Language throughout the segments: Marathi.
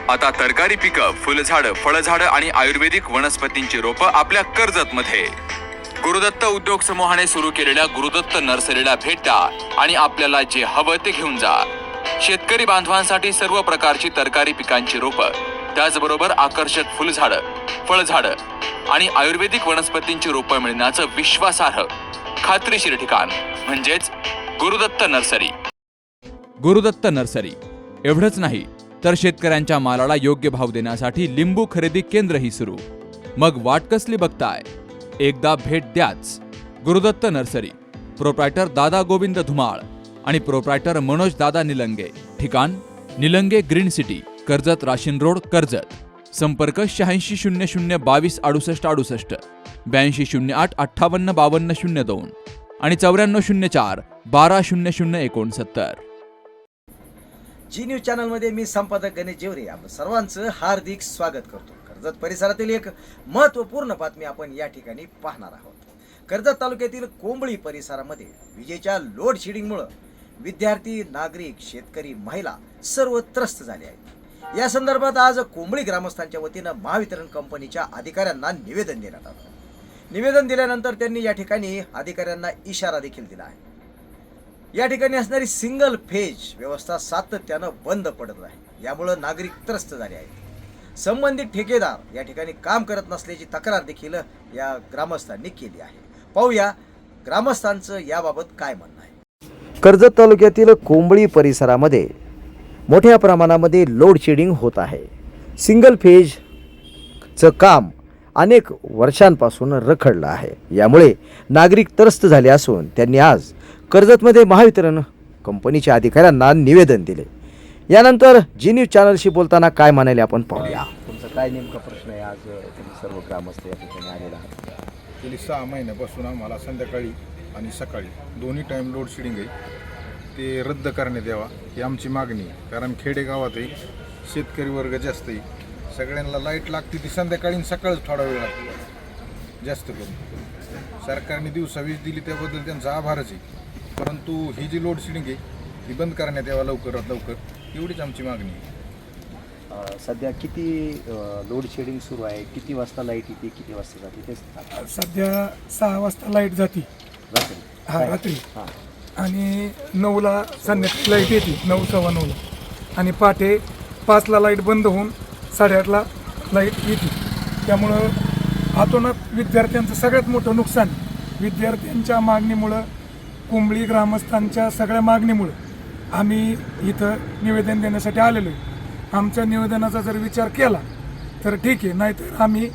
आता तरकारी पिकं, फुलझाडं, फळझाडं आणि आयुर्वेदिक वनस्पतींची रोपं आपल्या कर्जतमध्ये. गुरुदत्त उद्योग समूहाने सुरू केलेल्या गुरुदत्त नर्सरीला भेट द्या आणि आपल्याला जे हवं ते घेऊन जा. शेतकरी बांधवांसाठी सर्व प्रकारची तरकारी पिकांची रोपं, त्याचबरोबर आकर्षक फुलझाडं, फळझाडं आणि आयुर्वेदिक वनस्पतींची रोपं मिळण्याचं विश्वासार्ह, खात्रीशीर ठिकाण म्हणजेच गुरुदत्त नर्सरी. गुरुदत्त नर्सरी एवढंच नाही तर शेतकऱ्यांच्या मालाला योग्य भाव देण्यासाठी लिंबू खरेदी केंद्रही सुरू. मग वाट कसली बघताय? एकदा भेट द्याच. गुरुदत्त नर्सरी, प्रोप्रायटर दादा गोविंद धुमाळ आणि प्रोप्रायटर मनोज दादा निलंगे. ठिकाण निलंगे ग्रीन सिटी, कर्जत राशीन रोड, कर्जत. संपर्क 8600226868, 8208585202 आणि 9404120069. जी न्यूज चॅनलमध्ये मी संपादक गणेश जेवरे आपण सर्वांचं हार्दिक स्वागत करतो. कर्जत परिसरातील एक महत्त्वपूर्ण बातमी आपण या ठिकाणी पाहणार आहोत. कर्जत तालुक्यातील कोंबळी परिसरामध्ये विजेच्या लोड शेडिंगमुळे विद्यार्थी, नागरिक, शेतकरी, महिला सर्व त्रस्त झाले आहेत. या संदर्भात आज कोंबळी ग्रामस्थांच्या वतीनं महावितरण कंपनीच्या अधिकाऱ्यांना निवेदन देण्यात आलं. निवेदन दिल्यानंतर त्यांनी या ठिकाणी अधिकाऱ्यांना इशारा देखील दिला आहे. या ठिकाणी असणारी सिंगल फेज व्यवस्था सातत्यानं बंद पडत आहे. यामुळे नागरिक त्रस्त झाले आहेत. संबंधित ठेकेदार या ठिकाणी काम करत नसल्याची तक्रार देखील या ग्रामस्थांनी केली आहे. पाहूया ग्रामस्थांचं याबाबत काय म्हणणं आहे. कर्जत तालुक्यातील कोंबळी परिसरामध्ये मोठ्या प्रमाणामध्ये लोड शेडिंग होत आहे. सिंगल फेजचं काम अनेक वर्षांपासून रखडलं आहे. यामुळे नागरिक त्रस्त झाले असून त्यांनी आज कर्जतमध्ये महावितरण कंपनीच्या अधिकाऱ्यांना निवेदन दिले. यानंतर जी न्यूज चॅनलशी बोलताना काय म्हणाले आपण पाहूया. तुमचा काय नेमका प्रश्न आहे? आज तुम्ही सर्व ग्रामस्थ या ठिकाणी आलेला आहात. गेली 6 महिन्यापासून आम्हाला संध्याकाळी आणि सकाळी दोन्ही टाईम लोड शेडिंग आहे, ते रद्द करण्यात यावा ही आमची मागणी आहे. कारण खेडेगावातही शेतकरी वर्ग जास्त आहे, सगळ्यांना लाईट लागते ती संध्याकाळी आणि सकाळच थोडा वेळ लागतो जास्त करून. सरकारने दिवसा वीज दिली त्याबद्दल त्यांचा आभारच आहे, परंतु ही जी लोड शेडिंग आहे ती बंद करण्यात यावा लवकरात लवकर, एवढीच आमची मागणी आहे. सध्या किती लोड शेडिंग सुरू आहे? किती वाजता लाईट येते, किती वाजता जाते ते सांगा. सध्या 6 वाजता लाईट जाते रात्री आणि 9ला संध्याकाळी लाईट येते, 9 सव्वा 9ला, आणि पहाटे 5ला लाईट बंद होऊन 8:30ला लाईट येते. त्यामुळं हातोनात विद्यार्थ्यांचं सगळ्यात मोठं नुकसान. विद्यार्थ्यांच्या मागणीमुळं, कोंबळी ग्रामस्थांच्या सगळ्या मागणीमुळं आम्ही इथं निवेदन देण्यासाठी आलेलो आहे. आमच्या निवेदनाचा जर विचार केला तर ठीक आहे, नाहीतर आम्ही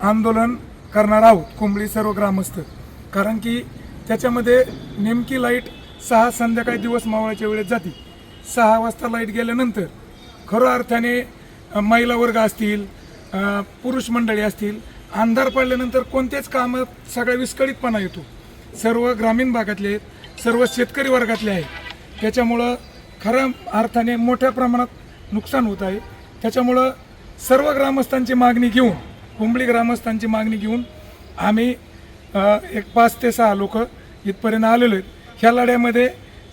आंदोलन करणार आहोत कोंबळी सर्व ग्रामस्थ. कारण की त्याच्यामध्ये नेमकी लाईट 6 संध्याकाळी दिवस मावळाच्या वेळेत जाते. 6 वाजता लाईट गेल्यानंतर खरं अर्थाने महिला वर्ग असतील, पुरुष मंडळी असतील, अंधार पडल्यानंतर कोणतेच कामं सगळा विस्कळीतपणा येतो. सर्व ग्रामीण भागातले आहेत, सर्व शेतकरी वर्गातले आहेत. त्याच्यामुळं खऱ्या अर्थाने मोठ्या प्रमाणात नुकसान होत आहे. त्याच्यामुळं सर्व ग्रामस्थांची मागणी घेऊन, कोंबळी ग्रामस्थांची मागणी घेऊन आम्ही एक 5 ते 6 लोक इथपर्यंत आलेलो आहेत. ह्या लढ्यामध्ये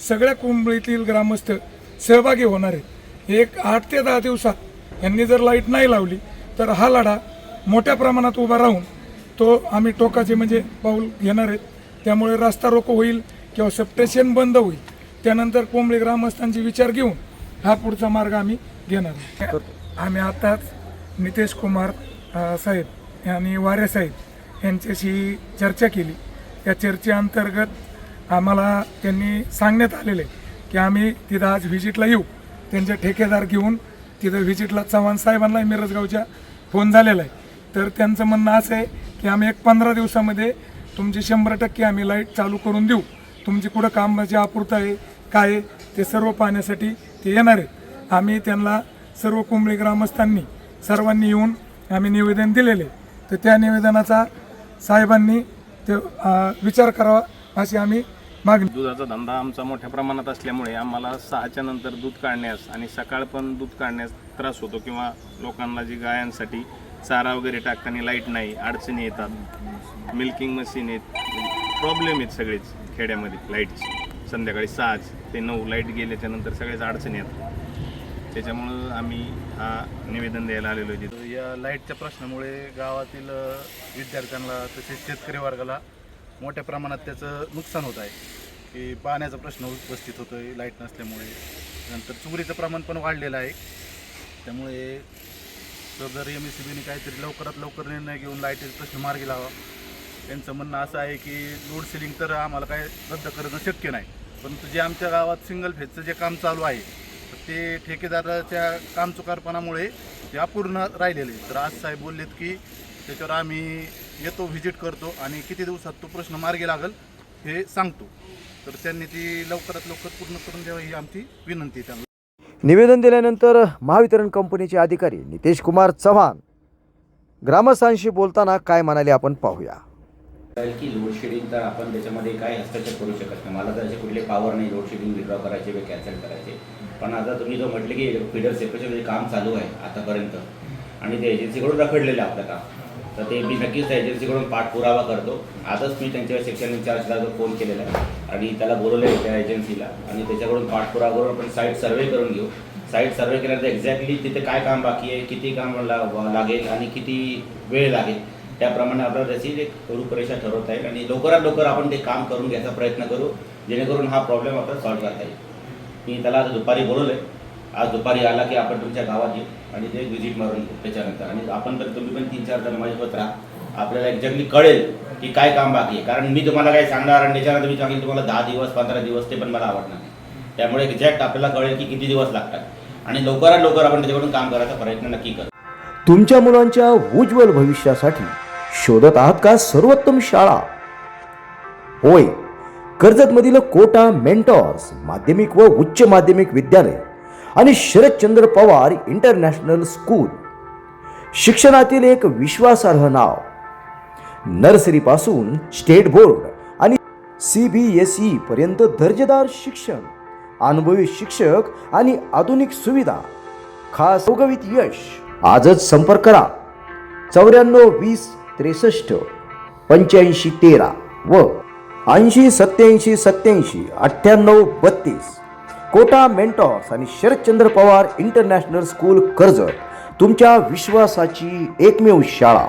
सगळ्या कोंबळीतील ग्रामस्थ सहभागी होणार आहेत. एक 8 ते 10 दिवसात यांनी जर लाईट नाही लावली तर हा लढा मोठ्या प्रमाणात उभा राहून तो आम्ही टोकाचे म्हणजे पाऊल घेणार आहेत. त्यामुळे रस्ता रोको होईल किंवा सबस्टेशन बंद होईल. त्यानंतर कोंबळी ग्रामस्थांचे विचार घेऊन हा पुढचा मार्ग आम्ही घेणार आहे. आम्ही आताच नितेश कुमार साहेब आणि वारे साहेब यांच्याशी चर्चा केली. त्या चर्चेअंतर्गत आम्हाला त्यांनी सांगण्यात आलेलं आहे की आम्ही तिथं आज व्हिजिटला येऊ. त्यांचे ठेकेदार घेऊन तिथं व्हिजिटला चव्हाण साहेबांना मिरजगावच्या फोन झालेला आहे. तर त्यांचं म्हणणं असं आहे की आम्ही एक 15 दिवसामध्ये तुमची 100% आम्ही लाईट चालू करून देऊ. तुमची कुठं कामाची अपूर्तता आहे, काय आहे ते सर्व पाहण्यासाठी ते येणार आहेत. आम्ही त्यांना सर्व कोंबळी ग्रामस्थांनी सर्वांनी येऊन आम्ही निवेदन दिलेले. तर त्या निवेदनाचा साहेबांनी ते विचार करावा अशी आम्ही मागणी. दुधाचा धंदा आमचा मोठ्या प्रमाणात असल्यामुळे आम्हाला 6च्या नंतर दूध काढण्यास आणि सकाळ पण दूध काढण्यास त्रास होतो, किंवा लोकांना जी गायांसाठी चारा वगैरे टाकताना लाईट नाही, अडचणी येतात. मिल्किंग मशीन आहेत, प्रॉब्लेम आहेत सगळेच खेड्यामध्ये लाईटची. संध्याकाळी 6 ते 9 लाईट गेल्याच्या नंतर सगळ्याच अडचणी येतात. त्याच्यामुळं आम्ही हा निवेदन द्यायला आलेलो आहे तिथं. या लाईटच्या प्रश्नामुळे गावातील विद्यार्थ्यांना तसेच शेतकरी वर्गाला मोठ्या प्रमाणात त्याचं नुकसान होत आहे की पाण्याचा प्रश्न उपस्थित होतो आहे लाईट नसल्यामुळे. नंतर चोरीचं प्रमाण पण वाढलेलं आहे. त्यामुळे सदर MSEBीने काहीतरी लवकरात लवकर निर्णय घेऊन लाईटीचा प्रश्न मार्गी लावा. त्यांचं म्हणणं असं आहे की लोड शेडिंग तर आम्हाला काय रद्द करणं शक्य नाही, परंतु जे आमच्या गावात सिंगल फेजचं जे काम चालू आहे तर ते ठेकेदाराच्या कामचुकारपणामुळे ते अपूर्ण राहिलेले. तर आज साहेब बोललेत की त्याच्यावर आम्ही येतो, व्हिजिट करतो आणि किती दिवसात तो प्रश्न मार्गी लागेल हे सांगतो. तर त्यांनी ती लवकरात लवकर पूर्ण करून द्यावी ही आमची विनंती आहे त्यांना. निवेदन दिल्यानंतर महावितरण कंपनीचे अधिकारी नितेश कुमार चव्हाण ग्रामस्थांशी बोलताना काय म्हणाले आपण पाहूया. की लोड शेडिंग तर आपण त्याच्यामध्ये काय हस्तक्षेप करू शकत नाही. मला तर असे कुठले पॉवर नाही लोड शेडिंग विड्रॉ करायचे व कॅन्सल करायचे. पण आता तुम्ही जो म्हटले की फीडर सेपरेशनचे काम चालू आहे आतापर्यंत आणि ते एजन्सीकडून रखडलेलं आहे आपलं काम, तर ते मी नक्कीच त्या एजन्सीकडून पाठपुरावा करतो. आजच मी त्यांच्या सेक्शन इन्चार्जला जो फोन केलेला आहे आणि त्याला बोलवलं आहे त्या एजन्सीला आणि त्याच्याकडून पाठपुरावा करून आपण साईट सर्वे करून घेऊ. साईट सर्वे केल्यानंतर एक्झॅक्टली तिथे काय काम बाकी आहे, किती काम लागेल आणि किती वेळ लागेल त्याप्रमाणे आपल्याला त्याची एक रूपरेषा ठरवता येईल आणि लवकरात लवकर आपण ते काम करून घ्यायचा प्रयत्न करू जेणेकरून हा प्रॉब्लेम आपल्याला सॉल्व्ह करता येईल. मी त्याला आज दुपारी बोलवलं आहे. आज दुपारी आला की आपण तुमच्या गावात येऊ आणि ते व्हिजिट मारून घेऊ त्याच्यानंतर. आणि आपण तर तुम्ही पण 3-4 जण माझ्यासोबत राहा, आपल्याला एक्झॅक्टली कळेल की काय काम बाकी आहे. कारण मी तुम्हाला काय सांगणार आणि त्याच्यानंतर मी सांगेन तुम्हाला 10 दिवस 15 दिवस ते पण मला आवडणार नाही. त्यामुळे एक्झॅक्ट आपल्याला कळेल की किती दिवस लागतात आणि लवकरात लवकर आपण त्याच्याकडून काम करायचा प्रयत्न नक्की करू. तुमच्या मुलांच्या उज्ज्वल भविष्यासाठी शोधत आहात का सर्वोत्तम शाळा? होय, कर्जतमधील कोटा मेंटॉर्स माध्यमिक व उच्च माध्यमिक विद्यालय आणि शरदचंद्र पवार इंटरनॅशनल स्कूल शिक्षणातील एक विश्वासार्ह नाव. नर्सरीपासून स्टेट बोर्ड आणि CBSE पर्यंत दर्जेदार शिक्षण, अनुभवी शिक्षक आणि आधुनिक सुविधा, खास योगवित यश. आजच संपर्क करा 94 20 63 85 13 व 80 87 87 98 32. कोटा मेंटॉर्स आणि शरदचंद्र पवार इंटरनॅशनल स्कूल कर्जत, तुमच्या विश्वासाची एकमेव शाळा.